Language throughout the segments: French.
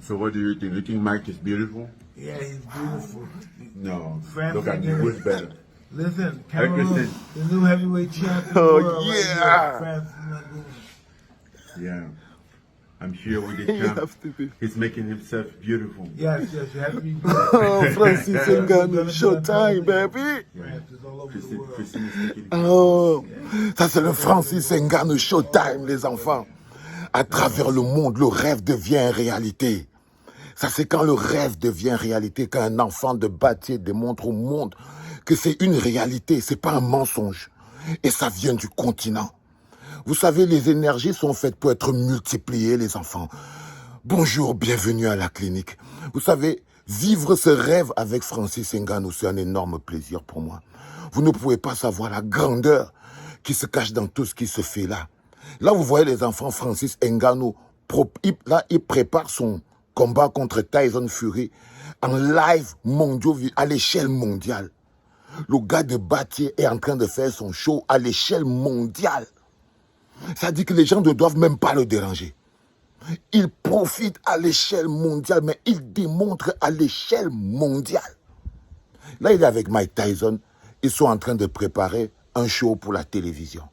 So what do you think? You think Mike is beautiful? Yeah, he's beautiful. No. Francis Look at me. did Who's it. better? Listen, Cameroon, Listen. the new heavyweight champion of the Oh, world right yeah. here, Francis Ngannou. Yeah. I'm sure with the You champ, have to be. he's making himself beautiful. Yes, you have to be Oh, Francis Ngannou, showtime, baby. Francis all over the Christine, world. Christine is taking Oh, ça c'est le Francis Ngannou showtime, les enfants. À travers le monde, le rêve devient réalité. Ça, c'est quand le rêve devient réalité, qu'un enfant de Batié démontre au monde que c'est une réalité, c'est pas un mensonge. Et ça vient du continent. Vous savez, les énergies sont faites pour être multipliées, les enfants. Bonjour, bienvenue à la clinique. Vous savez, vivre ce rêve avec Francis Ngannou, c'est un énorme plaisir pour moi. Vous ne pouvez pas savoir la grandeur qui se cache dans tout ce qui se fait là. Là, vous voyez les enfants, Francis Ngannou, là, il prépare son combat contre Tyson Fury en live mondial, à l'échelle mondiale. Le gars de Batié est en train de faire son show à l'échelle mondiale. Ça dit que les gens ne doivent même pas le déranger. Il profite à l'échelle mondiale, mais il démontre à l'échelle mondiale. Là, il est avec Mike Tyson. Ils sont en train de préparer un show pour la télévision.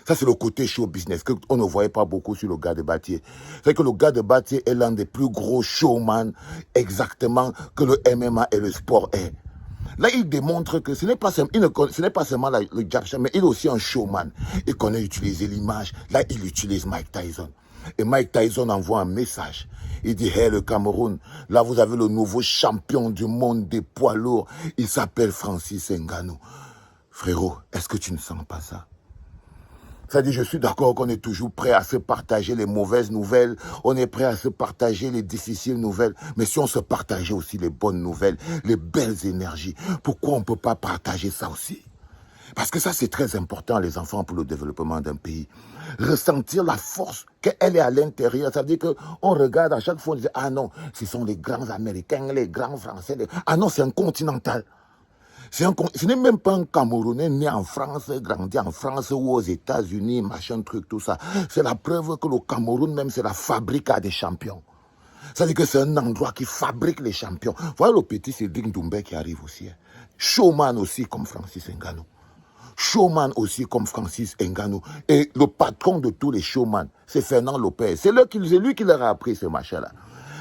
Ça, c'est le côté show business qu'on ne voyait pas beaucoup sur le gars de Batié. C'est que le gars de Batié est l'un des plus gros showman exactement que le MMA et le sport est. Là, il démontre que ce n'est pas seulement le jab shot, mais il est aussi un showman. Il connaît utiliser l'image. Là, il utilise Mike Tyson. Et Mike Tyson envoie un message. Il dit, hey, le Cameroun, là, vous avez le nouveau champion du monde des poids lourds. Il s'appelle Francis Ngannou. Frérot, est-ce que tu ne sens pas ça? Ça dit, je suis d'accord qu'on est toujours prêt à se partager les mauvaises nouvelles, on est prêt à se partager les difficiles nouvelles, mais si on se partageait aussi les bonnes nouvelles, les belles énergies, pourquoi on ne peut pas partager ça aussi? Parce que ça, c'est très important, les enfants, pour le développement d'un pays. Ressentir la force qu'elle est à l'intérieur, ça veut dire qu'on regarde à chaque fois, on dit, ah non, ce sont les grands Américains, les grands Français, ah non, c'est un continental. Ce n'est même pas un Camerounais né en France, grandi en France ou aux États-Unis, machin, truc, tout ça. C'est la preuve que le Cameroun même, c'est la fabrique à des champions. Ça veut dire que c'est un endroit qui fabrique les champions. Voilà le petit Cédric Doumbé qui arrive aussi. Hein. Showman aussi comme Francis Ngannou. Showman aussi comme Francis Ngannou. Et le patron de tous les showman, c'est Fernand Lopez. C'est lui qui leur a appris ce machin-là.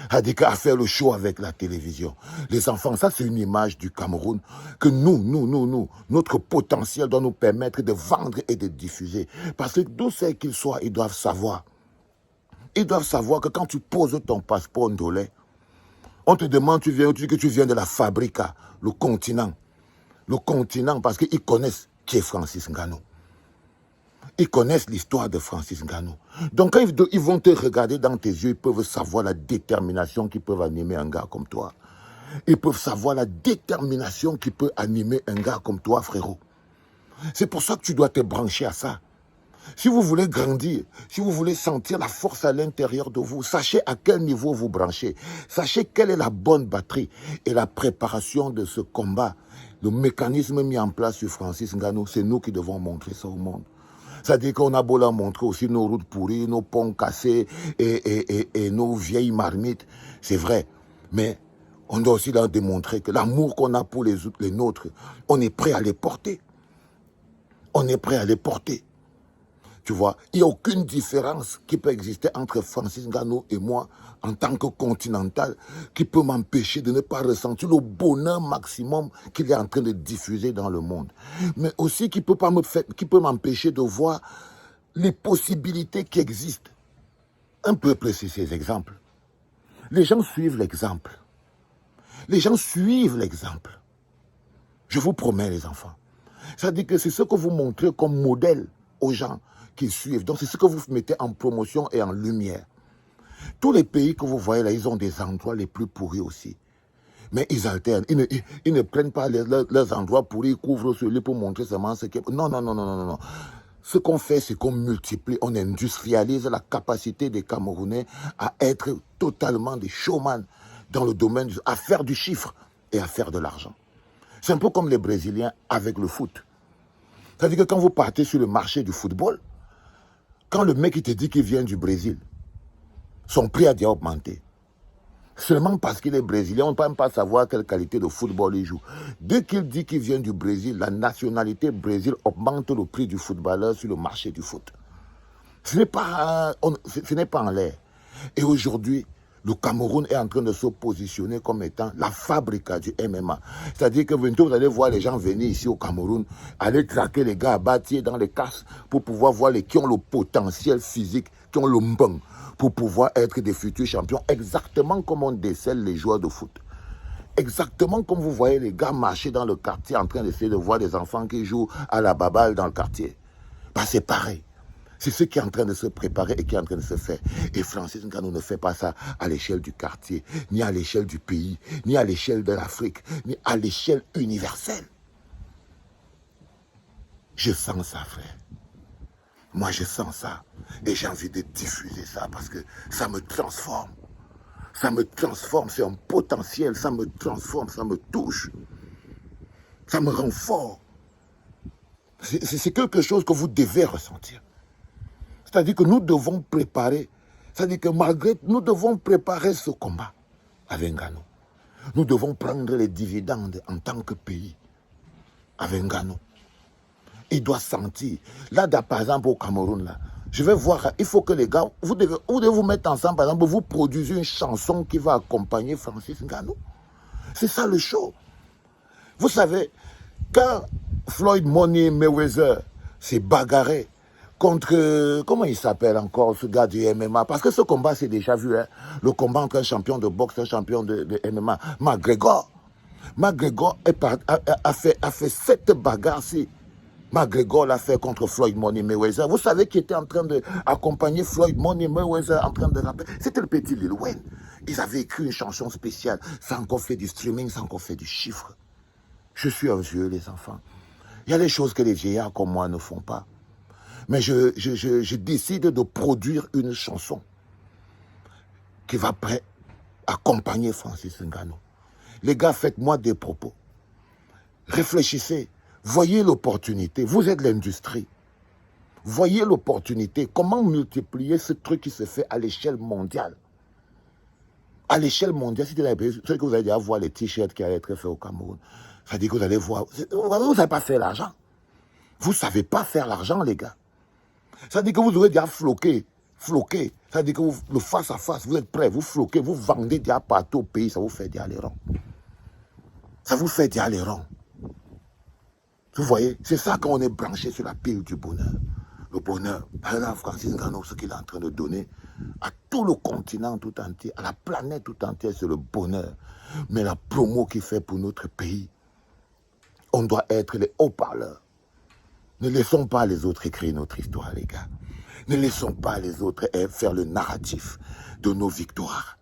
A dit qu'à faire le show avec la télévision. Les enfants, ça c'est une image du Cameroun que nous, notre potentiel doit nous permettre de vendre et de diffuser. Parce que d'où c'est qu'ils soient, ils doivent savoir. Ils doivent savoir que quand tu poses ton passeport ndolais, on te demande tu dis que tu viens de la fabrica, le continent. Le continent, parce qu'ils connaissent qui est Francis Ngannou. Ils connaissent l'histoire de Francis Ngannou. Donc quand ils vont te regarder dans tes yeux, ils peuvent savoir la détermination qui peut animer un gars comme toi. Ils peuvent savoir la détermination qui peut animer un gars comme toi, frérot. C'est pour ça que tu dois te brancher à ça. Si vous voulez grandir, si vous voulez sentir la force à l'intérieur de vous, sachez à quel niveau vous branchez. Sachez quelle est la bonne batterie et la préparation de ce combat. Le mécanisme mis en place sur Francis Ngannou, c'est nous qui devons montrer ça au monde. C'est-à-dire qu'on a beau leur montrer aussi nos routes pourries, nos ponts cassés et nos vieilles marmites. C'est vrai. Mais on doit aussi leur démontrer que l'amour qu'on a pour les nôtres, on est prêt à les porter. On est prêt à les porter. Tu vois, il n'y a aucune différence qui peut exister entre Francis Ngannou et moi en tant que continental qui peut m'empêcher de ne pas ressentir le bonheur maximum qu'il est en train de diffuser dans le monde. Mais aussi qui peut m'empêcher de voir les possibilités qui existent. Un peu précis ces exemples. Les gens suivent l'exemple. Les gens suivent l'exemple. Je vous promets les enfants. Ça dit que c'est ce que vous montrez comme modèle aux gens qui suivent. Donc c'est ce que vous mettez en promotion et en lumière. Tous les pays que vous voyez là, ils ont des endroits les plus pourris aussi. Mais ils alternent. Ils ne prennent pas leurs endroits pourris, ils couvrent celui pour montrer seulement ce qui est... Non. Ce qu'on fait, c'est qu'on multiplie, on industrialise la capacité des Camerounais à être totalement des showman dans le domaine, à faire du chiffre et à faire de l'argent. C'est un peu comme les Brésiliens avec le foot. C'est-à-dire que quand vous partez sur le marché du football, quand le mec il te dit qu'il vient du Brésil, son prix a déjà augmenté. Seulement parce qu'il est brésilien, on ne peut même pas savoir quelle qualité de football il joue. Dès qu'il dit qu'il vient du Brésil, la nationalité Brésil augmente le prix du footballeur sur le marché du foot. Ce n'est pas en l'air. Et aujourd'hui, le Cameroun est en train de se positionner comme étant la fabrica du MMA. C'est-à-dire que bientôt, vous allez voir les gens venir ici au Cameroun, aller traquer les gars à bâtir dans les casses pour pouvoir voir les qui ont le potentiel physique, qui ont le mbang, pour pouvoir être des futurs champions, exactement comme on décèle les joueurs de foot. Exactement comme vous voyez les gars marcher dans le quartier en train d'essayer de voir des enfants qui jouent à la baballe dans le quartier. Ben, c'est pareil. C'est ce qui est en train de se préparer et qui est en train de se faire. Et Francis Ngannou ne fait pas ça à l'échelle du quartier, ni à l'échelle du pays, ni à l'échelle de l'Afrique, ni à l'échelle universelle. Je sens ça, frère. Moi, je sens ça. Et j'ai envie de diffuser ça parce que ça me transforme. Ça me transforme, c'est un potentiel. Ça me transforme, ça me touche. Ça me rend fort. C'est quelque chose que vous devez ressentir. C'est-à-dire que nous devons préparer, c'est-à-dire que malgré, nous devons préparer ce combat avec Ngannou. Nous devons prendre les dividendes en tant que pays avec Ngannou. Il doit sentir. Là, par exemple, au Cameroun, là, je vais voir, il faut que les gars, vous devez vous mettre ensemble, par exemple, vous produisez une chanson qui va accompagner Francis Ngannou. C'est ça le show. Vous savez, quand Floyd Money Mayweather s'est bagarré contre, comment il s'appelle encore, ce gars du MMA, parce que ce combat, c'est déjà vu, hein, le combat entre un champion de boxe et un champion de MMA, McGregor. McGregor a fait 7 bagarres-ci. McGregor l'a fait contre Floyd Money Mayweather. Vous savez qui était en train d'accompagner Floyd Money Mayweather en train de rapper? C'était le petit Lil Wayne. Ils avaient écrit une chanson spéciale. Ça a encore fait du streaming, ça a encore fait du chiffre. Je suis un vieux, les enfants. Il y a des choses que les vieillards comme moi ne font pas. Mais je décide de produire une chanson qui va accompagner Francis Ngannou. Les gars, faites-moi des propos. Réfléchissez. Voyez l'opportunité. Vous êtes l'industrie. Voyez l'opportunité. Comment multiplier ce truc qui se fait à l'échelle mondiale? À l'échelle mondiale, c'est que vous allez déjà voir les t-shirts qui allaient être faits au Cameroun. Ça dit que vous allez voir. Vous n'avez pas fait l'argent. Vous ne savez pas faire l'argent, les gars. Ça dit que vous aurez déjà floqué. Ça dit que le face à face, vous êtes prêts, vous floquez, vous vendez déjà partout au pays, ça vous fait déjà les ronds. Ça vous fait déjà les ronds. Vous voyez, c'est ça quand on est branché sur la pile du bonheur. Le bonheur, là, Francis Ngannou, ce qu'il est en train de donner à tout le continent tout entier, à la planète tout entière, c'est le bonheur. Mais la promo qu'il fait pour notre pays, on doit être les haut-parleurs. Ne laissons pas les autres écrire notre histoire, les gars. Ne laissons pas les autres faire le narratif de nos victoires.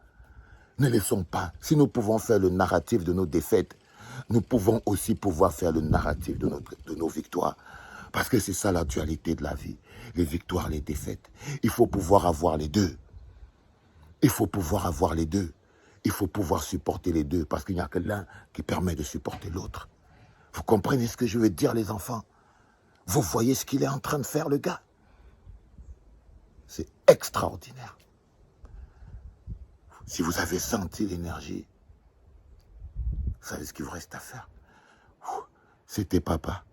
Ne laissons pas. Si nous pouvons faire le narratif de nos défaites, nous pouvons aussi pouvoir faire le narratif de nos victoires. Parce que c'est ça la dualité de la vie. Les victoires, les défaites. Il faut pouvoir avoir les deux. Il faut pouvoir avoir les deux. Il faut pouvoir supporter les deux. Parce qu'il n'y a que l'un qui permet de supporter l'autre. Vous comprenez ce que je veux dire, les enfants? Vous voyez ce qu'il est en train de faire, le gars? C'est extraordinaire. Si vous avez senti l'énergie, vous savez ce qu'il vous reste à faire. C'était papa.